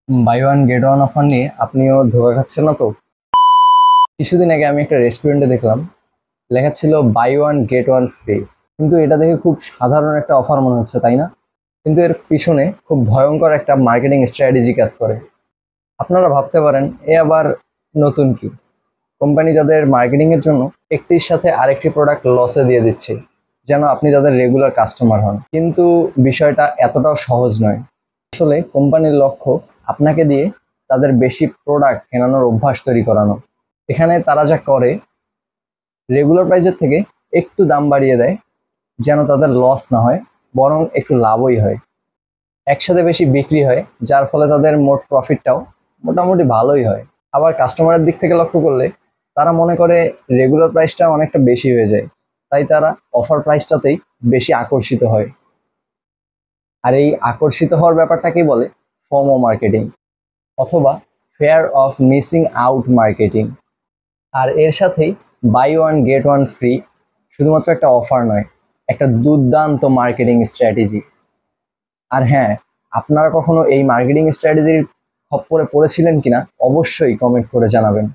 By one get one offer নিয়ে আপনিও ধোঁকা খাচ্ছেন না তো? কিছুদিন আগে আমি একটা রেস্টুরেন্টে দেখলাম লেখা ছিল buy one get one free. কিন্তু এটা দেখে খুব সাধারণ একটা অফার মনে হচ্ছে, তাই না? কিন্তু এর পিছনে খুব ভয়ঙ্কর একটা মার্কেটিং স্ট্র্যাটেজি কাজ করে। আপনারা ভাবতে পারেন এ আবার নতুন কি? কোম্পানি তাদের মার্কেটিং এর জন্য একটির সাথে আরেকটি প্রোডাক্ট লসে দিয়ে দিচ্ছে যেন আপনি তাদের রেগুলার কাস্টমার হন। কিন্তু বিষয়টা এতটাও সহজ নয়। আসলে কোম্পানির লক্ষ্য আপনাকে দিয়ে তাদের বেশি প্রোডাক্ট কেনানোর অভ্যাস তৈরি করানো। এখানে তারা যা করে, রেগুলার প্রাইসের থেকে একটু দাম বাড়িয়ে দেয় যেন তাদের লস না হয়, বরং একটু লাভই হয়। একসাথে বেশি বিক্রি হয়, যার ফলে তাদের মোট প্রফিটটাও মোটামুটি ভালোই হয়। আবার কাস্টমারের দিক থেকে লক্ষ্য করলে তারা মনে করে রেগুলার প্রাইসটা অনেকটা বেশি হয়ে যায়, তাই তারা অফার প্রাইসটাতেই বেশি আকর্ষিত হয়। আর এই আকর্ষিত হওয়ার ব্যাপারটাকেই বলে ফোমো মার্কেটিং, অথবা fear of missing out marketing. আর এর সাথেই buy one get one free শুধুমাত্র একটা অফার নয়, একটা দুর্দান্ত মার্কেটিং স্ট্র্যাটেজি। আর হ্যাঁ, আপনারা কখনো এই মার্কেটিং স্ট্র্যাটেজির খপ্পরে পড়েছিলেন কিনা অবশ্যই কমেন্ট করে জানাবেন।